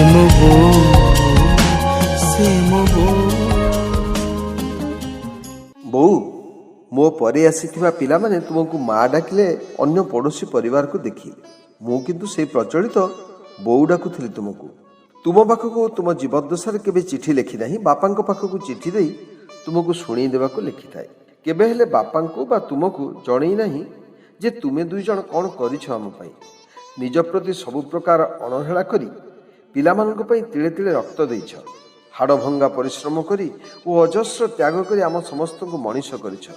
मो बो से मो बो। बोऊ मो परे आसीथिबा पिलामाने तुमको माँ डाकिले अन्य पड़ोशी परिवार को देखी मु किंतु से प्रचलित बोऊ डाकुथली तुमको। तुम पाखक तुम जीवदशार केबे चिठी लिखि नाही बापा पाखक चिठी दे तुमको शुणी देवाको लिखि थाए। केबे हेले बापा बा तुमको जणई नाही जे तुमे दुई जण कौन करिछ आम पई। निज प्रति सबु प्रकार अणहेला करी पिलामानक पई तिळे तिळे रक्त देइछ। हाड़भंगा परिश्रम करी ओ अजस्र त्याग करी आम समस्त को मनीष करिछ।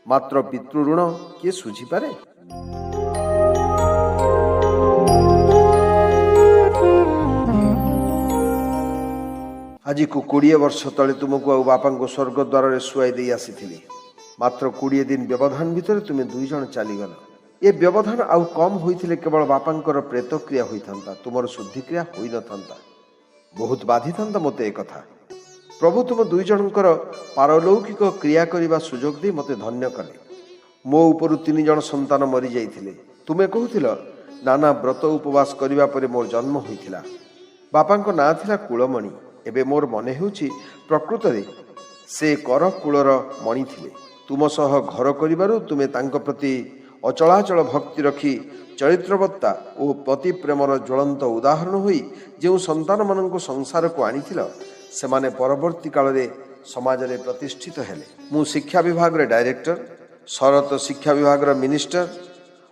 मात्र पितृ ऋण किए सुझी पारे। आज को 20 वर्ष तले तुमको आ बापा को स्वर्ग द्वार शुआई दे आसी मात्र 20 दिन व्यवधान भितर तुम दुई जण चलीगल। ये व्यवधान आउ कम होइथिले केवल बापांकर प्रेत क्रिया होइथांता तुमर शुद्धि क्रिया होई न थांता। बहुत बाधी थांता मते ए कथा। प्रभु तुम दुई जनकर पारलौकिक क्रिया करिबा सुजोग दे मते धन्य कले। मो उपरु 3 जण संतान मरी जाइथिले। तुमे कहूथिल नाना व्रत उपवास करिबा परे मोर जन्म होइथिला। बापांको ना थिला कुलमणि। एबे मोर मने हेउछि प्रकृत रे से कर कुलर मणि थिले। तुम सह घर करिबारु तुमे तांक प्रति अचलाचल भक्ति रखी चरित्रवत्ता और पति प्रेमर ज्वलंत उदाहरण होई जो संतान मानक संसार को आनिथिल सेमाने परवर्ती काल रे समाज रे प्रतिष्ठित हेले। मु शिक्षा विभाग रे डायरेक्टर, शरत शिक्षा विभाग रे मिनिस्टर,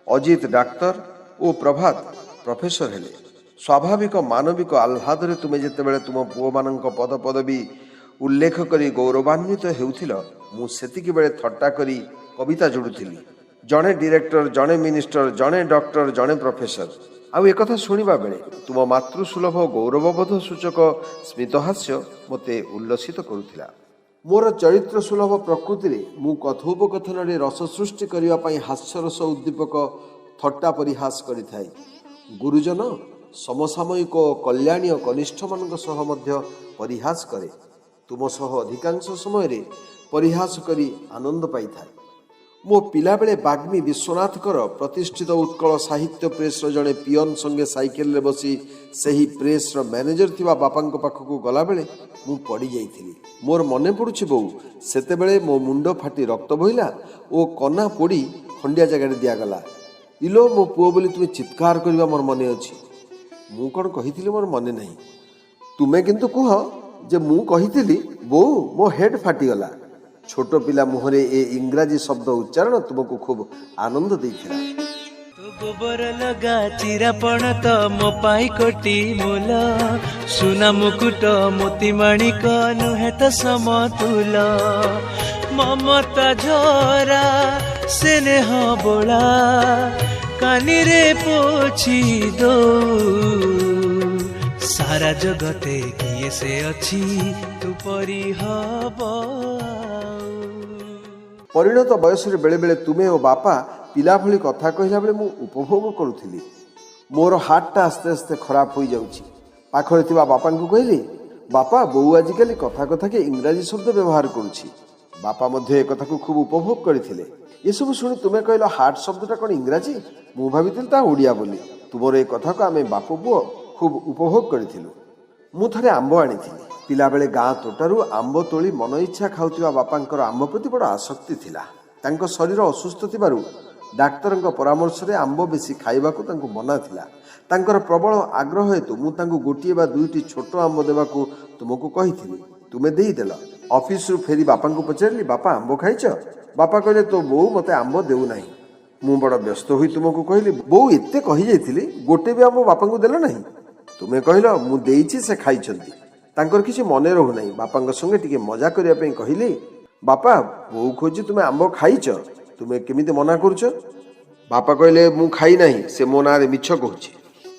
अजित डाक्टर और प्रभात प्रोफेसर हेले। स्वाभाविक मानविक आह्लाद रे तुमे जेतेबेले तुम पुओ मानक पद पदवी उल्लेख करी गौरवान्वित हेउथिल मु सेतिकी बेले थट्टा करी कविता जोड़ुथिली। जड़े डायरेक्टर, जड़े मिनिस्टर, जड़े डॉक्टर, जड़े प्रोफेसर आउ एक कथा सुनिबा बेले तुम मातृसुलभ गौरवबोध सूचक स्मितहास्य मते उल्लसित करुथिला। मोर चरित्र सुलभ प्रकृति रे मु कथोपकथन रे रस सृष्टि करिवा पई हास्यरस उद्दीपक थट्टा परिहास करिथाई। गुरुजन समसामयिक कल्याणी कनिष्ठ मानक सह मध्य परिहास करे। तुम सह अधिकांश समय रे परिहास करी आनंद पाई थाए। मो पिला बेले बाग्मी विश्वनाथकर प्रतिष्ठित उत्कल साहित्य प्रेस जड़े पियन संगे साइकेल रे बसी सही प्रेस मैनेजर थिबा बापांक पाखकु गला बेले मु पड़ी जाइथिली। मोर मने पड़ुछि बोऊ सेते बेले मो मुंड फाटी रक्त बहिला ओ कना पोड़ी खंडिया जगह दियागला। इलो मो पुओ बोली तुमे चित्कार करिबा मोर मने अछि। मु कोन कहिथिली मोर मने नहीं। तुमे किंतु कुह जे मु कहिथिली बोऊ मो हेड फाटी गला। छोट पिला मुहरे ए इंग्राजी शब्द उच्चारण तुमको खूब आनंद देइथिला। तो गोबर लगा चिरापण तो मो पाई कोटी मूल सुना मुकुट मोती माणिक नुहे तो समतुल ममता झरा स्नेह बोला कानी रे पोछि दो सारा जगते किए से अछि तू परी हब। परिणत बयस बेले बेले तुमे ओ बापा पिला भली कथा कहला बेले मु उपभोग करुथिली। मोर हार्टटा आस्ते आस्ते खराब हो जाउछि। पाखरे थिबा बापा को कहली बापा बोऊ आजिकाली कथा कथा के इंग्राजी शब्द व्यवहार करुछि। बापा मध्ये ए कथा को खूब उपभोग करथिले। ये सब सुनी तुमे कहलो हार्ट शब्दटा कोन इंग्राजी मु भाबिथिल ता ओडिया बोली। तुमर ए कथा को आमे बाप पुओ खूब उपभोग करथिलु। मु थरे आंब आनिथिली। पिला बेले गाँ तोटारू आंब तोली मन इच्छा खाउथिबा बापांकर आंब प्रति बड़ आसक्ति थिला। तांको शरीर असुस्थ थिबारु डाक्तरଙ୍କ परामर्श रे आंब बेसी खाइबाकू तांको मना थिला। तांकर प्रबल आग्रह हेतु मु तांको गोटिए बा दुईटी छोट आंब देबाकू तुमको कहिथिली। तुमे देई देला। ऑफिस रु फेरी बापांको पचारली बापा आंब खाइछ? बापा कहले तो बोऊ मते आंब देउ नाही। मु बड़ व्यस्त होई तुमको कहली बोऊ एते कहि जाइथिली गोटे भी आंब बापांको देला नाही। तुमे कहलो मु देइछि से खाइछंती। तांकर किछि मने रहु नाही। बापांक संगे टिके मजा करिया पई कहिली बापा बोऊ खोजी तुमे आंब खाइछ तुमे केमिति मना करूछ? बापा कहले मु खाई नाही से मो ना रे मिछ कहूछि।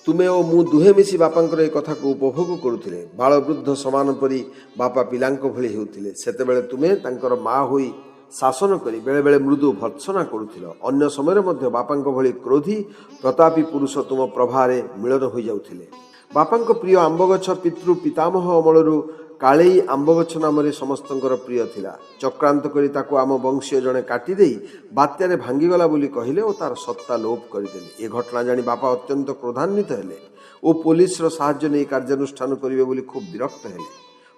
तुमे ओ मु दुहे मिसी बापांकर ए कथा को उपभोग करुथिले। बाळ वृद्ध समान परी बापा पिलांक भली हेउथिले। सेते बेले तुमे तांकर मा होई शासन करी बेले बेले मृदु भर्त्सना करुथिल। अन्य समय मध्य बापांक भली क्रोधी प्रतापी पुरुष तुम प्रभारे मिलन होई जाउथिले। बापांक प्रिय आंब गछ पितृ पितामह अमलरू काळेई आंब गछ नाम समस्तंकर प्रिय थिला। चक्रांत करी ताकू आम वंशीय जणे काटी देई बात्यारे भांगीगला बोली कहिले ओ तार सत्ता लोप करदेले। ए घटना जानी बापा अत्यंत क्रोधान्वित हेले ଓ ପୋଲିସର ସାହାଯ୍ୟ ନେଇ କାର୍ଯ୍ୟାନୁଷ୍ଠାନ କରିବେ ବୋଲି ଖୁବ୍ ବିରକ୍ତ ହେଲେ।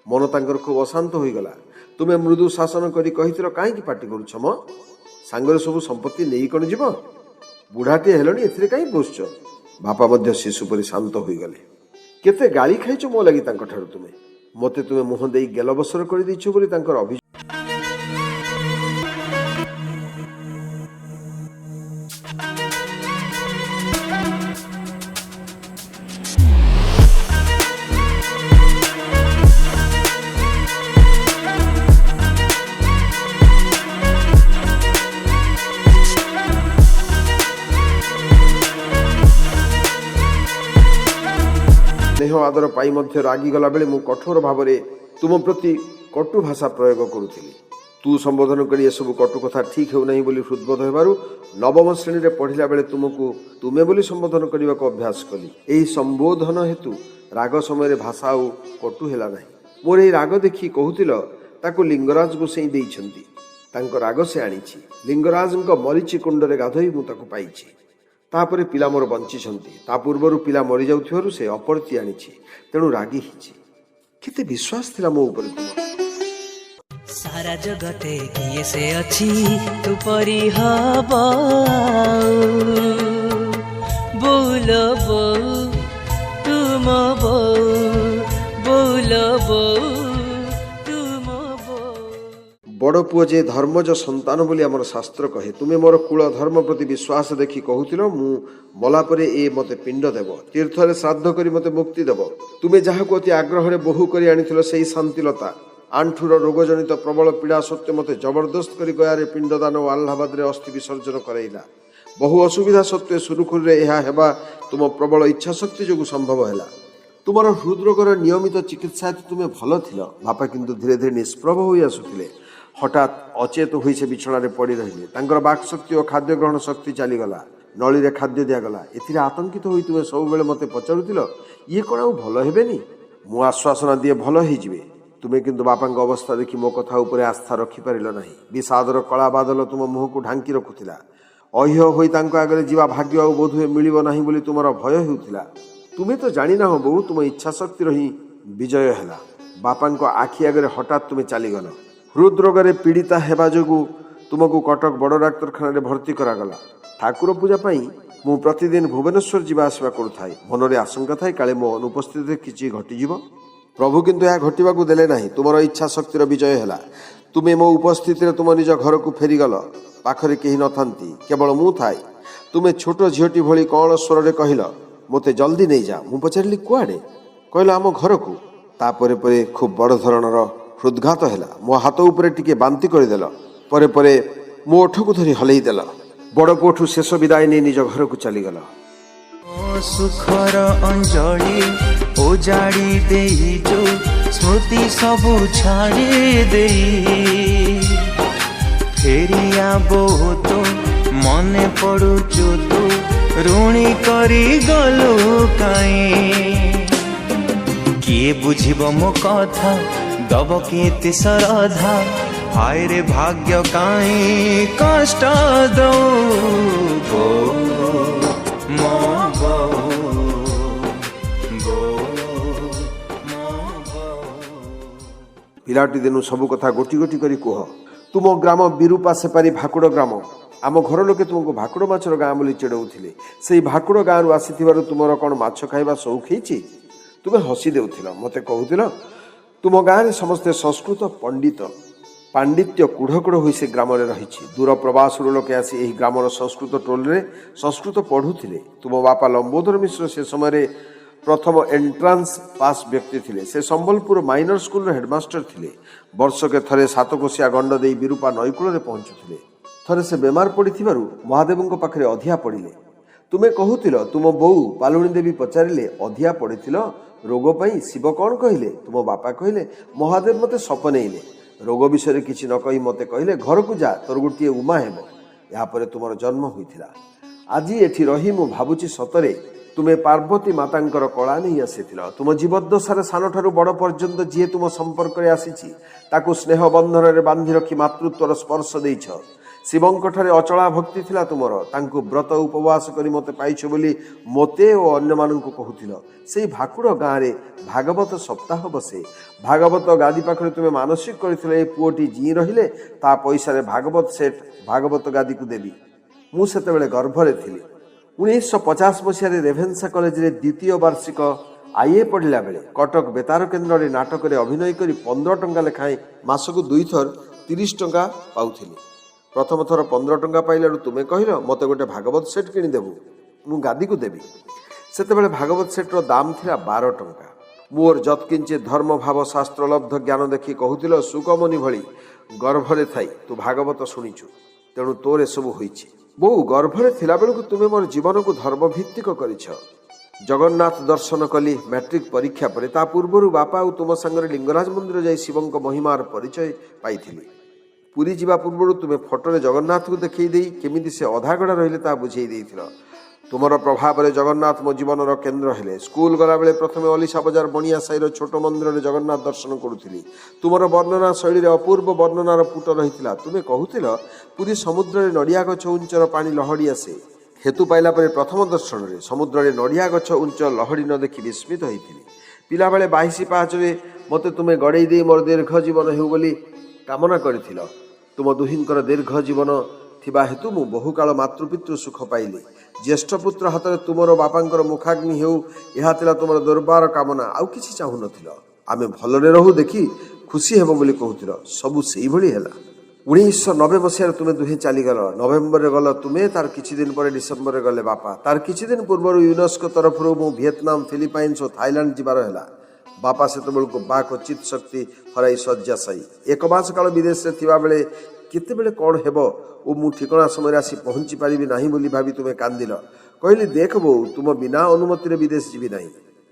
ମନ ତାଙ୍କର ଖୁବ୍ ଅଶାନ୍ତ ହୋଇଗଲା। ତୁମେ ମୃଦୁ ଶାସନ କରି କହିଥିଲ, କାହିଁକି ପାଟି କରୁଛ ମ? ସାଙ୍ଗରେ ସବୁ ସମ୍ପତ୍ତି ନେଇ କ'ଣ ଯିବ? ବୁଢ଼ାଟିଏ ହେଲଣି, ଏଥିରେ କାହିଁକି ବସୁଛ? ବାପା ମଧ୍ୟ ଶିଶୁ ପରି ଶାନ୍ତ ହୋଇଗଲେ। କେତେ ଗାଳି ଖାଇଛ ମୋ ଲାଗି ତାଙ୍କଠାରୁ ତୁମେ? ମୋତେ ତୁମେ ମୁହଁ ଦେଇ ଗେଲବସର କରିଦେଇଛ ବୋଲି ତାଙ୍କର ଅଭିଯୋଗ। ସ୍ନେହ ଆଦର ପାଇ ମଧ୍ୟ ରାଗିଗଲା ବେଳେ ମୁଁ କଠୋର ଭାବରେ ତୁମ ପ୍ରତି କଟୁ ଭାଷା ପ୍ରୟୋଗ କରୁଥିଲି। ତୁ ସମ୍ବୋଧନ କରି ଏସବୁ କଟୁ କଥା ଠିକ୍ ହେଉନାହିଁ ବୋଲି ହୃଦବୋଧ ହେବାରୁ ନବମ ଶ୍ରେଣୀରେ ପଢ଼ିଲା ବେଳେ ତୁମକୁ ତୁମେ ବୋଲି ସମ୍ବୋଧନ କରିବାକୁ ଅଭ୍ୟାସ କଲି। ଏହି ସମ୍ବୋଧନ ହେତୁ ରାଗ ସମୟରେ ଭାଷା ଆଉ କଟୁ ହେଲା ନାହିଁ। ମୋର ଏହି ରାଗ ଦେଖି କହୁଥିଲ ତାକୁ ଲିଙ୍ଗରାଜ ଗୋସେଇଁ ଦେଇଛନ୍ତି, ତାଙ୍କ ରାଗ ସେ ଆଣିଛି। ଲିଙ୍ଗରାଜଙ୍କ ମରିଚି କୁଣ୍ଡରେ ଗାଧୋଇ ମୁଁ ତାକୁ ପାଇଛି। ତାପରେ ପିଲା ମୋର ବଞ୍ଚିଛନ୍ତି। ତା ପୂର୍ବରୁ ପିଲା ମରିଯାଉଥିବାରୁ ସେ ଅପରତି ଆଣିଛି, ତେଣୁ ରାଗି ହେଇଛି। କେତେ ବିଶ୍ୱାସ ଥିଲା ମୋ ଉପରେ ତୁମ। ସାରା ଜଗତେ କିଏ ସେ ଅଛି ତୁ ପରି ହବ ବୋଲ ବୋଉ ତୁମ ବୋଉ ବୋଲ ବୋଉ ତୁମ ବୋଉ। ବଡ଼ ପୁଅ ଯେ ଧର୍ମଜ ସନ୍ତାନ ବୋଲି ଆମର ଶାସ୍ତ୍ର କହେ। ତୁମେ ମୋର କୁଳ ଧର୍ମ ପ୍ରତି ବିଶ୍ୱାସ ଦେଖି କହୁଥିଲ, ମୁଁ ମଲା ପରେ ଏ ମୋତେ ପିଣ୍ଡ ଦେବ, ତୀର୍ଥରେ ଶ୍ରାଦ୍ଧ କରି ମୋତେ ମୁକ୍ତି ଦେବ। ତୁମେ ଯାହାକୁ ଅତି ଆଗ୍ରହରେ ବୋହୂ କରି ଆଣିଥିଲ, ସେହି ଶାନ୍ତିଲତା ଆଣ୍ଠୁର ରୋଗଜନିତ ପ୍ରବଳ ପୀଡ଼ା ସତ୍ତ୍ୱେ ମୋତେ ଜବରଦସ୍ତ କରି ଗୟାରେ ପିଣ୍ଡଦାନ ଓ ଆହ୍ଲାବାଦରେ ଅସ୍ଥି ବିସର୍ଜନ କରାଇଲା। ବହୁ ଅସୁବିଧା ସତ୍ତ୍ୱେ ସୁରୁଖୁରୁରେ ଏହା ହେବା ତୁମ ପ୍ରବଳ ଇଚ୍ଛାଶକ୍ତି ଯୋଗୁଁ ସମ୍ଭବ ହେଲା। ତୁମର ହୃଦରୋଗର ନିୟମିତ ଚିକିତ୍ସା ହେତୁ ତୁମେ ଭଲ ଥିଲ। ବାପା କିନ୍ତୁ ଧୀରେ ଧୀରେ ନିଷ୍ପ୍ରଭ ହୋଇ ଆସୁଥିଲେ। ହଠାତ୍ ଅଚେତ ହୋଇ ସେ ବିଛଣାରେ ପଡ଼ି ରହିଲେ। ତାଙ୍କର ବାକ୍ଶକ୍ତି ଓ ଖାଦ୍ୟ ଗ୍ରହଣ ଶକ୍ତି ଚାଲିଗଲା। ନଳୀରେ ଖାଦ୍ୟ ଦିଆଗଲା। ଏଥିରେ ଆତଙ୍କିତ ହୋଇ ତୁମେ ସବୁବେଳେ ମୋତେ ପଚାରୁଥିଲ, ଇଏ କ'ଣ ଆଉ ଭଲ ହେବେନି? ମୁଁ ଆଶ୍ୱାସନା ଦିଏ, ଭଲ ହେଇଯିବେ। ତୁମେ କିନ୍ତୁ ବାପାଙ୍କ ଅବସ୍ଥା ଦେଖି ମୋ କଥା ଉପରେ ଆସ୍ଥା ରଖିପାରିଲ ନାହିଁ। ବିଷାଦର କଳା ବାଦଲ ତୁମ ମୁହଁକୁ ଢାଙ୍କି ରଖୁଥିଲା। ଅହ୍ୟ ହୋଇ ତାଙ୍କ ଆଗରେ ଯିବା ଭାଗ୍ୟ ଆଉ ବୋଧହୁଏ ମିଳିବ ନାହିଁ ବୋଲି ତୁମର ଭୟ ହେଉଥିଲା। ତୁମେ ତ ଜାଣିନାହ ବୋଉ, ତୁମ ଇଚ୍ଛାଶକ୍ତିର ହିଁ ବିଜୟ ହେଲା। ବାପାଙ୍କ ଆଖି ଆଗରେ ହଠାତ୍ ତୁମେ ଚାଲିଗଲ। ହୃଦରୋଗରେ ପୀଡ଼ିତା ହେବା ଯୋଗୁଁ ତୁମକୁ କଟକ ବଡ଼ ଡାକ୍ତରଖାନାରେ ଭର୍ତ୍ତି କରାଗଲା। ଠାକୁର ପୂଜା ପାଇଁ ମୁଁ ପ୍ରତିଦିନ ଭୁବନେଶ୍ୱର ଯିବା ଆସିବା କରୁଥାଏ। ମନରେ ଆଶଙ୍କା ଥାଏ କାଳେ ମୋ ଅନୁପସ୍ଥିତିରେ କିଛି ଘଟିଯିବ। ପ୍ରଭୁ କିନ୍ତୁ ଏହା ଘଟିବାକୁ ଦେଲେ ନାହିଁ। ତୁମର ଇଚ୍ଛା ଶକ୍ତିର ବିଜୟ ହେଲା। ତୁମେ ମୋ ଉପସ୍ଥିତିରେ ତୁମ ନିଜ ଘରକୁ ଫେରିଗଲ। ପାଖରେ କେହି ନଥାନ୍ତି, କେବଳ ମୁଁ ଥାଏ। ତୁମେ ଛୋଟ ଝିଅଟି ଭଳି କଅଁଳ ସ୍ୱରରେ କହିଲ, ମୋତେ ଜଲ୍ଦି ନେଇଯା। ମୁଁ ପଚାରିଲି, କୁଆଡ଼େ? କହିଲ, ଆମ ଘରକୁ। ତାପରେ ପରେ ଖୁବ୍ ବଡ଼ ଧରଣର ହୃଦଘାତ ହେଲା। ମୋ ହାତ ଉପରେ ଟିକେ ବାନ୍ତି କରିଦେଲ। ପରେ ପରେ ମୋ ଓଠକୁ ଧରି ହଲେଇ ଦେଲ। ବଡ଼ ପୁଅଠୁ ଶେଷ ବିଦାୟ ନେଇ ନିଜ ଘରକୁ ଚାଲିଗଲ। ସୁଖର ଅଞ୍ଜଳି ଓଜାଡ଼ି ଦେଇଛୁ, ସ୍ମୃତି ସବୁ ଛାଡ଼ି ଦେଇ ଫେରିଆ ବହୁତ ମନେ ପଡ଼ୁଛୁ ତୁ, ଋଣୀ କରି ଗଲୁ କାଇଁ? କିଏ ବୁଝିବ ମୋ କଥା, ଦବ କେତେ ଶ୍ରଦ୍ଧା? ହାୟରେ ଭାଗ୍ୟ କାହିଁ କଷ୍ଟ ଦଉ ମୋ ପିଲାଟି ଦିନୁ ସବୁ କଥା ଗୋଟି ଗୋଟି କରି କୁହ। ତୁମ ଗ୍ରାମ ବିରୁପା ସେପାରି ଭାକୁଡ଼ ଗ୍ରାମ। ଆମ ଘର ଲୋକେ ତୁମକୁ ଭାକୁଡ଼ ମାଛର ଗାଁ ବୋଲି ଚିଡ଼ଉଥିଲେ। ସେଇ ଭାକୁଡ଼ ଗାଁରୁ ଆସିଥିବାରୁ ତୁମର କ'ଣ ମାଛ ଖାଇବା ସଉକ ହେଇଛି? ତୁମେ ହସି ଦେଉଥିଲ। ମୋତେ କହୁଥିଲ, ତୁମ ଗାଁରେ ସମସ୍ତେ ସଂସ୍କୃତ ପଣ୍ଡିତ। ପାଣ୍ଡିତ୍ୟ କୁଢ଼ କୁଢ଼ ହୋଇ ସେ ଗ୍ରାମରେ ରହିଛି। ଦୂର ପ୍ରବାସରୁ ଲୋକେ ଆସି ଏହି ଗ୍ରାମର ସଂସ୍କୃତ ଟୋଲରେ ସଂସ୍କୃତ ପଢ଼ୁଥିଲେ। ତୁମ ବାପା ଲମ୍ବୋଦର ମିଶ୍ର ସେ ସମୟରେ ପ୍ରଥମ ଏଣ୍ଟ୍ରାନ୍ସ ପାସ୍ ବ୍ୟକ୍ତି ଥିଲେ। ସେ ସମ୍ବଲପୁର ମାଇନର ସ୍କୁଲର ହେଡ଼ମାଷ୍ଟର ଥିଲେ। ବର୍ଷକେ ଥରେ ସାତକୋଶିଆ ଗଣ୍ଡ ଦେଇ ବିରୁପା ନଈକୂଳରେ ପହଞ୍ଚୁଥିଲେ। ଥରେ ସେ ବେମାର ପଡ଼ିଥିବାରୁ ମହାଦେବଙ୍କ ପାଖରେ ଅଧିଆ ପଡ଼ିଲେ। ତୁମେ କହୁଥିଲ, ତୁମ ବୋଉ ପାଲୁଣୀ ଦେବୀ ପଚାରିଲେ, ଅଧିଆ ପଡ଼ିଥିଲ ରୋଗ ପାଇଁ? ଶିବ କ'ଣ କହିଲେ? ତୁମ ବାପା କହିଲେ, ମହାଦେବ ମୋତେ ସପନେଇଲେ। ରୋଗ ବିଷୟରେ କିଛି ନ କହି ମୋତେ କହିଲେ, ଘରକୁ ଯା, ତୋର ଗୋଟିଏ ଉମା ହେବ। ଏହାପରେ ତୁମର ଜନ୍ମ ହୋଇଥିଲା। ଆଜି ଏଠି ରହି ମୁଁ ଭାବୁଛି, ସତରେ ତୁମେ ପାର୍ବତୀ ମାତାଙ୍କର କଳା ନେଇ ଆସିଥିଲ। ତୁମ ଜୀବଦ୍ଦଶାରେ ସାନଠାରୁ ବଡ଼ ପର୍ଯ୍ୟନ୍ତ ଯିଏ ତୁମ ସମ୍ପର୍କରେ ଆସିଛି, ତାକୁ ସ୍ନେହ ବନ୍ଧନରେ ବାନ୍ଧି ରଖି ମାତୃତ୍ୱର ସ୍ପର୍ଶ ଦେଇଛ। ଶିବଙ୍କଠାରେ ଅଚଳା ଭକ୍ତି ଥିଲା ତୁମର। ତାଙ୍କୁ ବ୍ରତ ଉପବାସ କରି ମୋତେ ପାଇଛ ବୋଲି ମୋତେ ଓ ଅନ୍ୟମାନଙ୍କୁ କହୁଥିଲ। ସେଇ ଭାକୁଡ଼ ଗାଁରେ ଭାଗବତ ସପ୍ତାହ ବସେ। ଭାଗବତ ଗାଦି ପାଖରେ ତୁମେ ମାନସିକ କରିଥିଲ, ଏ ପୁଅଟି ଜୀଇ ରହିଲେ ତା ପଇସାରେ ଭାଗବତ ସେଟ୍ ଭାଗବତ ଗାଦିକୁ ଦେବି। ମୁଁ ସେତେବେଳେ ଗର୍ଭରେ ଥିଲି। 1950 ମସିହାରେ ରେଭେନ୍ସା କଲେଜରେ ଦ୍ୱିତୀୟ ବାର୍ଷିକ ଆଇଏ ପଢ଼ିଲା ବେଳେ କଟକ ବେତାର କେନ୍ଦ୍ରରେ ନାଟକରେ ଅଭିନୟ କରି 15 ଟଙ୍କା ଲେଖାଏଁ ମାସକୁ 2 ଥର 30 ଟଙ୍କା ପାଉଥିଲି। ପ୍ରଥମ ଥର 15 ଟଙ୍କା ପାଇଲାରୁ ତୁମେ କହିଲ ମୋତେ ଗୋଟେ ଭାଗବତ ସେଟ୍ କିଣିଦେବୁ, ମୁଁ ଗାଦିକୁ ଦେବି। ସେତେବେଳେ ଭାଗବତ ସେଟ୍ର ଦାମ୍ ଥିଲା 12 ଟଙ୍କା। ମୋର ଯତ୍କିଞ୍ଚେ ଧର୍ମଭାବ ଶାସ୍ତ୍ରଲବ୍ଧ ଜ୍ଞାନ ଦେଖି କହୁଥିଲ, ସୁକମନି ଭଳି ଗର୍ଭରେ ଥାଇ ତୁ ଭାଗବତ ଶୁଣିଛୁ, ତେଣୁ ତୋର ଏସବୁ ହୋଇଛି। ବୋଉ, ଗର୍ଭରେ ଥିଲାବେଳକୁ ତୁମେ ମୋର ଜୀବନକୁ ଧର୍ମଭିତ୍ତିକ କରିଛ। ଜଗନ୍ନାଥ ଦର୍ଶନ କଲି ମ୍ୟାଟ୍ରିକ୍ ପରୀକ୍ଷା ପରେ। ତା ପୂର୍ବରୁ ବାପା ଆଉ ତୁମ ସାଙ୍ଗରେ ଲିଙ୍ଗରାଜ ମନ୍ଦିର ଯାଇ ଶିବଙ୍କ ମହିମାର ପରିଚୟ ପାଇଥିଲି। ପୁରୀ ଯିବା ପୂର୍ବରୁ ତୁମେ ଫଟୋରେ ଜଗନ୍ନାଥକୁ ଦେଖେଇ ଦେଇ କେମିତି ସେ ଅଧାଗଢ଼ା ରହିଲେ ତାହା ବୁଝେଇ ଦେଇଥିଲ। ତୁମର ପ୍ରଭାବରେ ଜଗନ୍ନାଥ ମୋ ଜୀବନର କେନ୍ଦ୍ର ହେଲେ। ସ୍କୁଲ ଗଲାବେଳେ ପ୍ରଥମେ ଅଲିସା ବଜାର ବଣିଆ ସାହିର ଛୋଟ ମନ୍ଦିରରେ ଜଗନ୍ନାଥ ଦର୍ଶନ କରୁଥିଲି। ତୁମର ବର୍ଣ୍ଣନା ଶୈଳୀରେ ଅପୂର୍ବ ବର୍ଣ୍ଣନାର ପୁଟ ରହିଥିଲା। ତୁମେ କହୁଥିଲ, ପୁରୀ ସମୁଦ୍ରରେ ନଡ଼ିଆ ଗଛ ଉଞ୍ଚର ପାଣି ଲହଡ଼ି ଆସେ। ହେତୁ ପାଇଲା ପରେ ପ୍ରଥମ ଦର୍ଶନରେ ସମୁଦ୍ରରେ ନଡ଼ିଆ ଗଛ ଉଞ୍ଚ ଲହଡ଼ି ନ ଦେଖି ବିସ୍ମିତ ହୋଇଥିଲି। ପିଲାବେଳେ 22 ପାହାଚରେ ମୋତେ ତୁମେ ଗଡ଼େଇ ଦେଇ ମୋର ଦୀର୍ଘ ଜୀବନ ହେଉ ବୋଲି କାମନା କରିଥିଲ। ତୁମ ଦୁହିଁଙ୍କର ଦୀର୍ଘ ଜୀବନ ଥିବା ହେତୁ ମୁଁ ବହୁକାଳ ମାତୃପିତୃ ସୁଖ ପାଇଲି। ଜ୍ୟେଷ୍ଠ ପୁତ୍ର ହାତରେ ତୁମର ବାପାଙ୍କର ମୁଖାଗ୍ନି ହେଉ, ଏହା ଥିଲା ତୁମର ଦୁର୍ବାର କାମନା, ଆଉ କିଛି ଚାହୁଁନଥିଲ। ଆମେ ଭଲରେ ରହୁ ଦେଖି ଖୁସି ହେବ ବୋଲି କହୁଥିଲ, ସବୁ ସେଇଭଳି ହେଲା। 1990 ମସିହାରେ ତୁମେ ଦୁହେଁ ଚାଲିଗଲ। ନଭେମ୍ବରରେ ଗଲ ତୁମେ, ତାର କିଛି ଦିନ ପରେ ଡିସେମ୍ବରରେ ଗଲେ ବାପା। ତାର କିଛି ଦିନ ପୂର୍ବରୁ ୟୁନେସ୍କୋ ତରଫରୁ ମୁଁ ଭିଏତନାମ, ଫିଲିପାଇନ୍ସ ଓ ଥାଇଲାଣ୍ଡ ଯିବାର ହେଲା। ବାପା ସେତେବେଳକୁ ବାକ ଚିତ୍ ଶକ୍ତି ହରାଇ ଶଯ୍ୟାଶାୟୀ। 1 ମାସ କାଳ ବିଦେଶରେ ଥିବାବେଳେ କେତେବେଳେ କ'ଣ ହେବ ଓ ମୁଁ ଠିକଣା ସମୟରେ ଆସି ପହଞ୍ଚି ପାରିବି ନାହିଁ ବୋଲି ଭାବି ତୁମେ କାନ୍ଦିଲ। କହିଲି, ଦେଖ ବୋଉ, ତୁମ ବିନା ଅନୁମତିରେ ବିଦେଶ ଯିବି ନାହିଁ।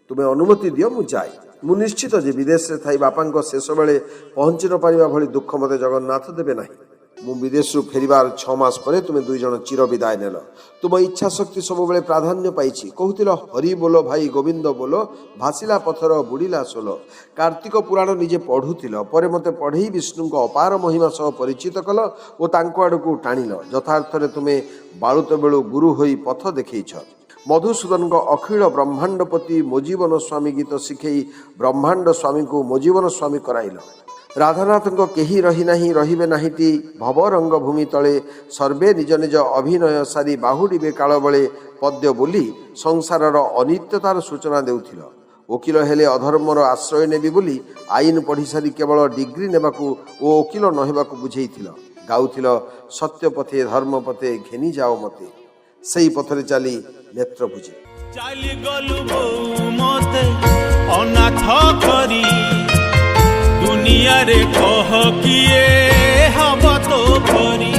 ତୁମେ ଅନୁମତି ଦିଅ, ମୁଁ ଯାଏ। ମୁଁ ନିଶ୍ଚିତ ଯେ ବିଦେଶରେ ଥାଇ ବାପାଙ୍କ ଶେଷ ବେଳେ ପହଞ୍ଚି ନ ପାରିବା ଭଳି ଦୁଃଖ ମୋତେ ଜଗନ୍ନାଥ ଦେବେ ନାହିଁ। ମୁଁ ବିଦେଶରୁ ଫେରିବାର 6 ମାସ ପରେ ତୁମେ 2 ଜଣ ଚିର ବିଦାୟ ନେଲ। ତୁମ ଇଚ୍ଛା ଶକ୍ତି ସବୁବେଳେ ପ୍ରାଧାନ୍ୟ ପାଇଛି। କହୁଥିଲ, ହରି ବୋଲ ଭାଇ ଗୋବିନ୍ଦ ବୋଲ, ଭାସିଲା ପଥର ବୁଡ଼ିଲା ସୋଲ। କାର୍ତ୍ତିକ ପୁରାଣ ନିଜେ ପଢ଼ୁଥିଲ, ପରେ ମୋତେ ପଢ଼େଇ ବିଷ୍ଣୁଙ୍କ ଅପାର ମହିମା ସହ ପରିଚିତ କଲ ଓ ତାଙ୍କ ଆଡ଼କୁ ଟାଣିଲ। ଯଥାର୍ଥରେ ତୁମେ ବାଳୁତ ବେଳୁ ଗୁରୁ ହୋଇ ପଥ ଦେଖେଇଛ। ମଧୁସୂଦନଙ୍କ ଅଖିଳ ବ୍ରହ୍ମାଣ୍ଡପତି ମୋ ଜୀବନ ସ୍ୱାମୀ ଗୀତ ଶିଖେଇ ବ୍ରହ୍ମାଣ୍ଡ ସ୍ୱାମୀଙ୍କୁ ମୋ ଜୀବନ ସ୍ୱାମୀ କରାଇଲ। ରାଧାନାଥଙ୍କ କେହି ରହିନାହିଁ ରହିବେ ନାହିଁଟି ଭବରଙ୍ଗ ଭୂମି ତଳେ, ସର୍ବେ ନିଜ ନିଜ ଅଭିନୟ ସାରି ବାହୁଡ଼ିବେ କାଳ ବଳେ ପଦ୍ୟ ବୋଲି ସଂସାରର ଅନିତ୍ୟତାର ସୂଚନା ଦେଉଥିଲ। ଓକିଲ ହେଲେ ଅଧର୍ମର ଆଶ୍ରୟ ନେବି ବୋଲି ଆଇନ ପଢ଼ି ସାରି କେବଳ ଡିଗ୍ରୀ ନେବାକୁ ଓ ଓକିଲ ନ ହେବାକୁ ବୁଝେଇଥିଲ। ଗାଉଥିଲ, ସତ୍ୟ ପଥେ ଧର୍ମ ପଥେ ଘେନି ଯାଅ ମତେ। ସେଇ ପଥରେ ଚାଲି ନେତ୍ର ବୁଝେ। ଚାଲିଗଲୁ ବୋଉ ମତେ ଅନାଥ କରି, ଦୁନିଆରେ କହ କିଏ ହବ ତୋ ପରି।